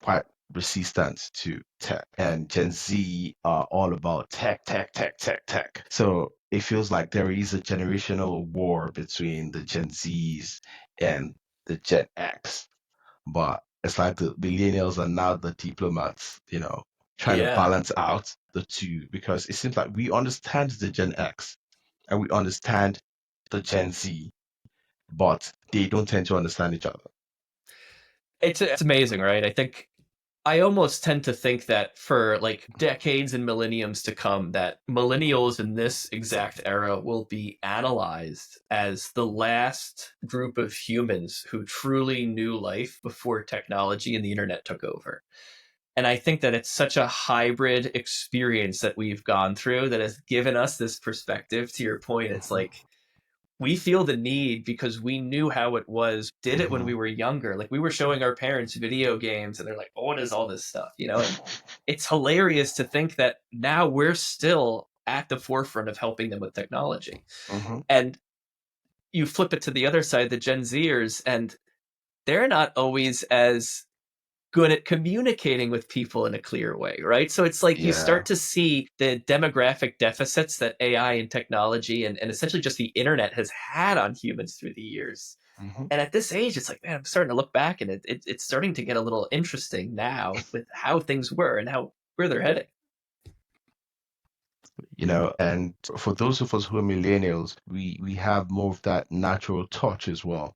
quite resistant to tech. And Gen Z are all about tech, tech, tech, tech, tech. So it feels like there is a generational war between the Gen Zs and the Gen X. But it's like the millennials are now the diplomats, trying to Yeah. balance out the two because it seems like we understand the Gen X and we understand the Gen Z, but they don't tend to understand each other. It's amazing, right? I almost tend to think that for like decades and millenniums to come, that millennials in this exact era will be analyzed as the last group of humans who truly knew life before technology and the internet took over. And I think that it's such a hybrid experience that we've gone through that has given us this perspective. To your point, it's Hmm. like we feel the need because we knew how it was, did it when we Hmm. were younger. Like we were showing our parents video games and they're like, oh, what is all this stuff? And it's hilarious to think that now we're still at the forefront of helping them with technology. Hmm. And you flip it to the other side, the Gen Zers, and they're not always as good at communicating with people in a clear way, right? So it's like you Yeah. start to see the demographic deficits that AI and technology and essentially just the internet has had on humans through the years. Hmm. And at this age, it's like, man, I'm starting to look back and it's starting to get a little interesting now with how things were and how where they're heading. And for those of us who are millennials, we have more of that natural touch as well.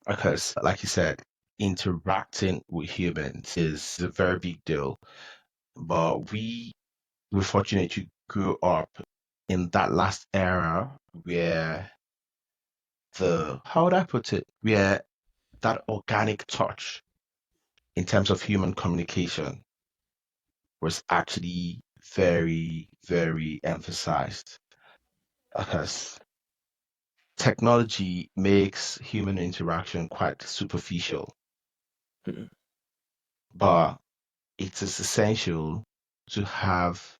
Because, like you said, interacting with humans is a very big deal. But we were fortunate to grow up in that last era where how would I put it? Where that organic touch in terms of human communication was actually very, very emphasized. Because technology makes human interaction quite superficial, but it is essential to have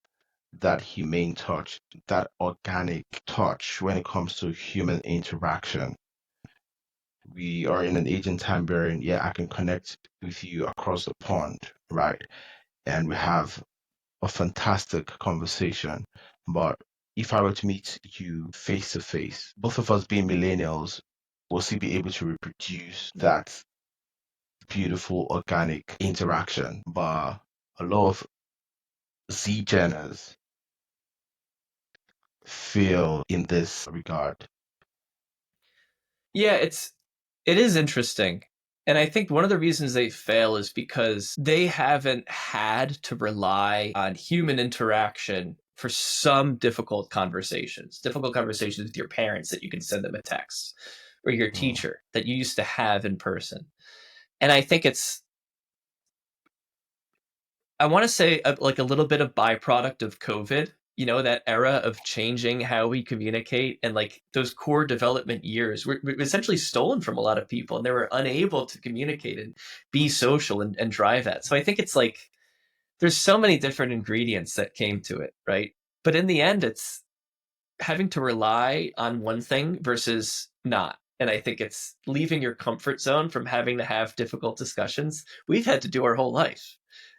that humane touch, that organic touch when it comes to human interaction. We are in an age and time wherein, yeah, I can connect with you across the pond, right? And we have a fantastic conversation. But if I were to meet you face to face, both of us being millennials, will still be able to reproduce that beautiful organic interaction. But a lot of Z Genners feel in this regard. Yeah, it is interesting. And I think one of the reasons they fail is because they haven't had to rely on human interaction for some difficult conversations with your parents that you can send them a text, or your Mm, teacher that you used to have in person. And I think it's, I want to say like a little bit of byproduct of COVID, that era of changing how we communicate, and like those core development years were essentially stolen from a lot of people, and they were unable to communicate and be social and drive that. So I think it's like there's so many different ingredients that came to it, right? But in the end, it's having to rely on one thing versus not. And I think it's leaving your comfort zone from having to have difficult discussions. We've had to do our whole life.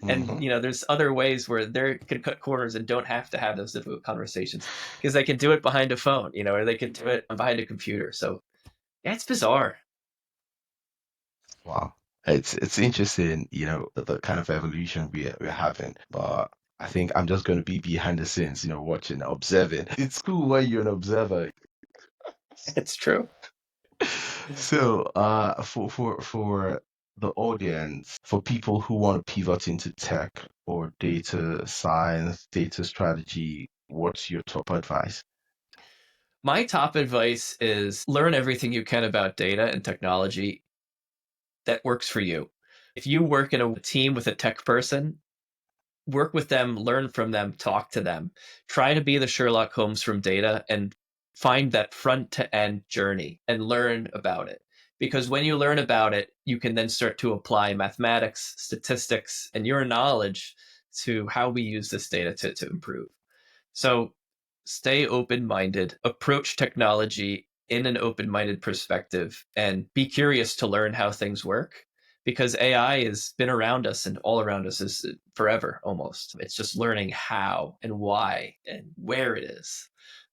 And mhm. there's other ways where they can cut corners and don't have to have those difficult conversations because they can do it behind a phone, or they can do it behind a computer. So yeah, it's bizarre. Wow. It's interesting, the kind of evolution we're having. But I think I'm just going to be behind the scenes, watching, observing. It's cool when you're an observer. It's true. So, for the audience, for people who want to pivot into tech or data science, data strategy, what's your top advice? My top advice is learn everything you can about data and technology that works for you. If you work in a team with a tech person, work with them, learn from them, talk to them. Try to be the Sherlock Holmes from data and find that front to end journey and learn about it. Because when you learn about it, you can then start to apply mathematics, statistics, and your knowledge to how we use this data to improve. So stay open minded, approach technology in an open minded perspective, and be curious to learn how things work because AI has been around us and all around us is forever almost. It's just learning how and why and where it is,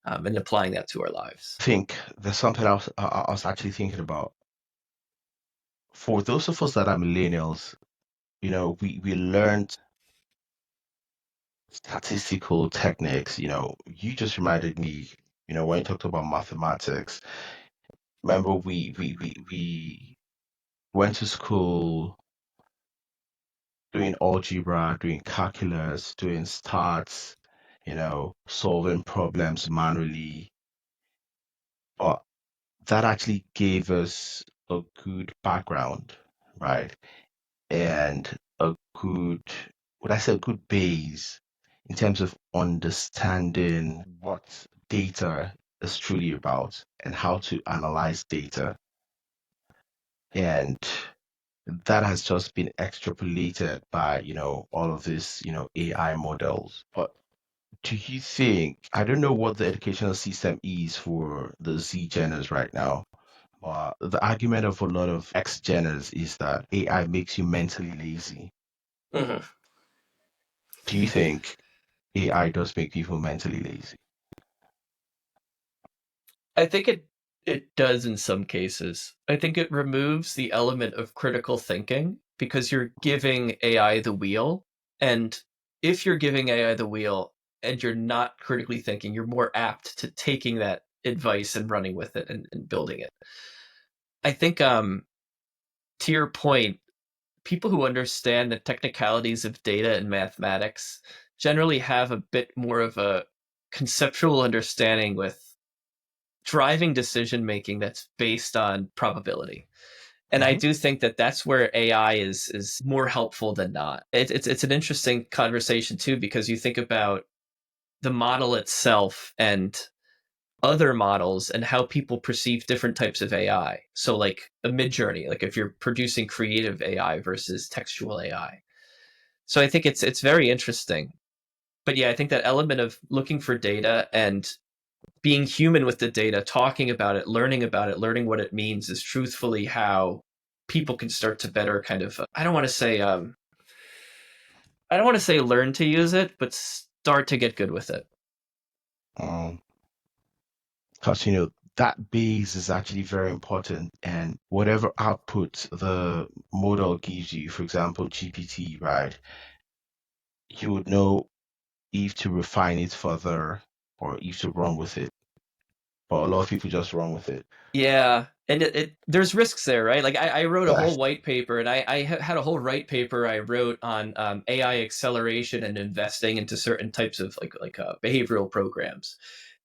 and applying that to our lives. I think there's something else I was actually thinking about. For those of us that are millennials, we learned statistical techniques. You just reminded me, when you talked about mathematics. Remember, we went to school doing algebra, doing calculus, doing stats, solving problems manually. But that actually gave us a good background, right? And a good, would I say, a good base in terms of understanding what data is truly about and how to analyze data. And that has just been extrapolated by, all of this, AI models. But do you think, I don't know what the educational system is for the Z Geners right now, but the argument of a lot of X Geners is that AI makes you mentally lazy. Mhm. Do you think AI does make people mentally lazy? I think it does in some cases. I think it removes the element of critical thinking because you're giving AI the wheel. And if you're giving AI the wheel and you're not critically thinking, you're more apt to taking that advice and running with it and building it. I think to your point, people who understand the technicalities of data and mathematics generally have a bit more of a conceptual understanding with driving decision making that's based on probability. And I Hmm. do think that that's where AI is more helpful than not. It's an interesting conversation too because you think about the model itself and other models and how people perceive different types of AI. So like a mid-journey, like if you're producing creative AI versus textual AI. So I think it's very interesting. But yeah, I think that element of looking for data and being human with the data, talking about it, learning what it means is truthfully how people can start to better kind of I don't want to say learn to use it, but start to get good with it. Um, because that base is actually very important, and whatever output the model gives you, for example, GPT, right? You would know if to refine it further or if to run with it. But a lot of people just run with it. Yeah, and there's risks there, right? Like I wrote a whole Yes. white paper, and I had a whole white paper I wrote on AI acceleration and investing into certain types of behavioral programs,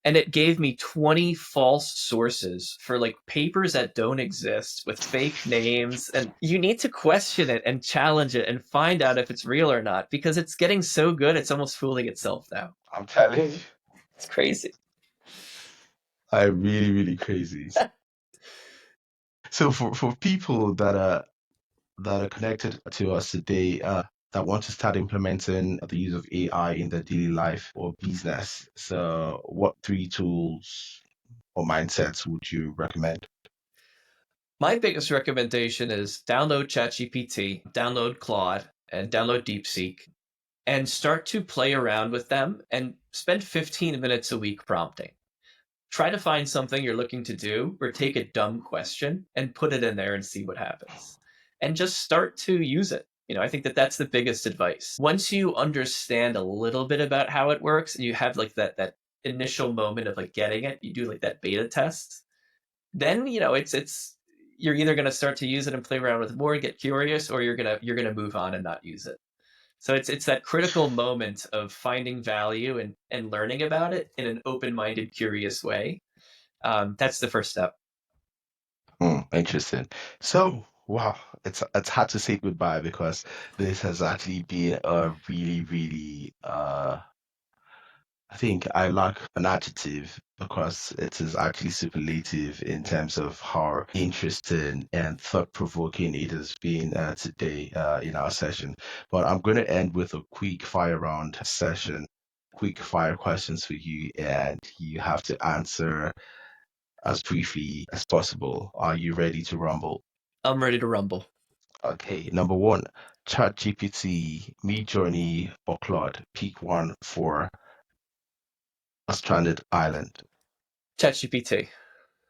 and it gave me 20 false sources for like papers that don't exist with fake names, and you need to question it and challenge it and find out if it's real or not because it's getting so good it's almost fooling itself now. I'm telling you, It's crazy. I'm really, really crazy. So for people that are connected to us today, that want to start implementing the use of AI in their daily life or business, so what three tools or mindsets would you recommend? My biggest recommendation is download ChatGPT, download Claude, and download DeepSeek, and start to play around with them and spend 15 minutes a week prompting. Try to find something you're looking to do or take a dumb question and put it in there and see what happens. And just start to use it. I think that that's the biggest advice. Once you understand a little bit about how it works and you have like that initial moment of like getting it, you do like that beta test, then it's you're either going to start to use it and play around with it more and get curious, or you're going to move on and not use it. So it's that critical moment of finding value and learning about it in an open-minded, curious way. That's the first step. Interesting. So, wow, it's hard to say goodbye because this has actually been a really, really I think I lack an adjective because it is actually superlative in terms of how interesting and thought-provoking it has been today in our session. But I'm going to end with a quick fire round session, quick fire questions for you, and you have to answer as briefly as possible. Are you ready to rumble? I'm ready to rumble. Okay, number one, ChatGPT, Midjourney, or Claude. Pick one for a stranded island. ChatGPT.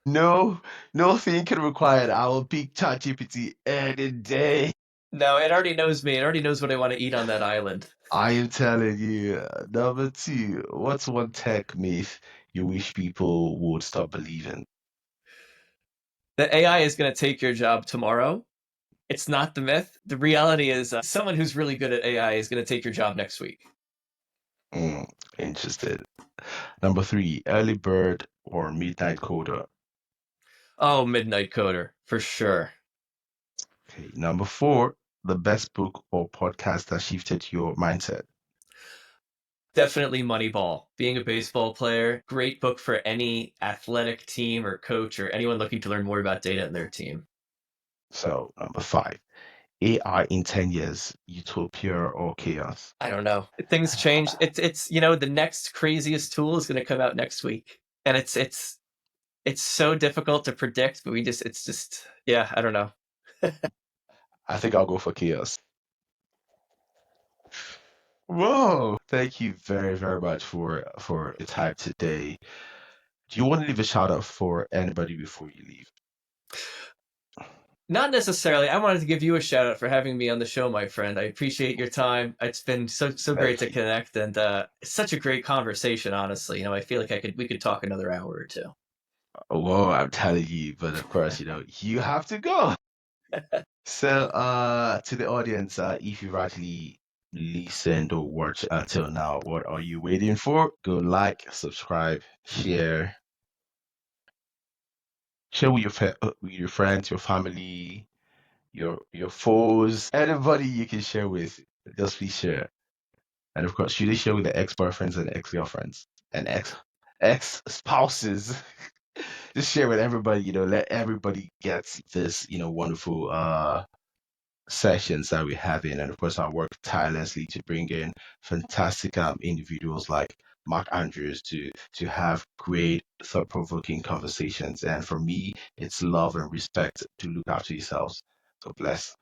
No, no thinking required. I will pick ChatGPT any day. No, it already knows me. It already knows what I want to eat on that island. I am telling you. Number two, what's one tech myth you wish people would stop believing? The AI is going to take your job tomorrow. It's not the myth. The reality is, someone who's really good at AI is going to take your job next week. Mm, interested. Number three, early bird or midnight coder. Oh, Midnight Coder for sure. Okay, number four, the best book or podcast that shifted your mindset. Definitely Moneyball. Being a baseball player, great book for any athletic team or coach or anyone looking to learn more about data in their team. So, number five, AI in 10 years, utopia or chaos. I don't know. Things change. It's the next craziest tool is going to come out next week, and it's so difficult to predict. But it's just yeah. I don't know. I think I'll go for chaos. Whoa! Thank you very, very much for your time today. Do you want to leave a shout out for anybody before you leave? Not necessarily. I wanted to give you a shout out for having me on the show, my friend. I appreciate your time. It's been so great Thank to you. connect, and it's such a great conversation. Honestly, I feel like we could talk another hour or two. Whoa, I'm telling you, but of course, you have to go. So, to the audience, if you've actually listened or watched until now, what are you waiting for? Go like, subscribe, share with with your friends, your family, your foes, anybody you can share with. Just please share. And of course, you should share with the ex-boyfriends and ex-girlfriends and ex-spouses. Just share with everybody, let everybody get this, wonderful sessions that we're having. And of course, I work tirelessly to bring in fantastic individuals like Mark Andrews to have great thought-provoking conversations. And for me, it's love and respect to look after yourselves. So bless.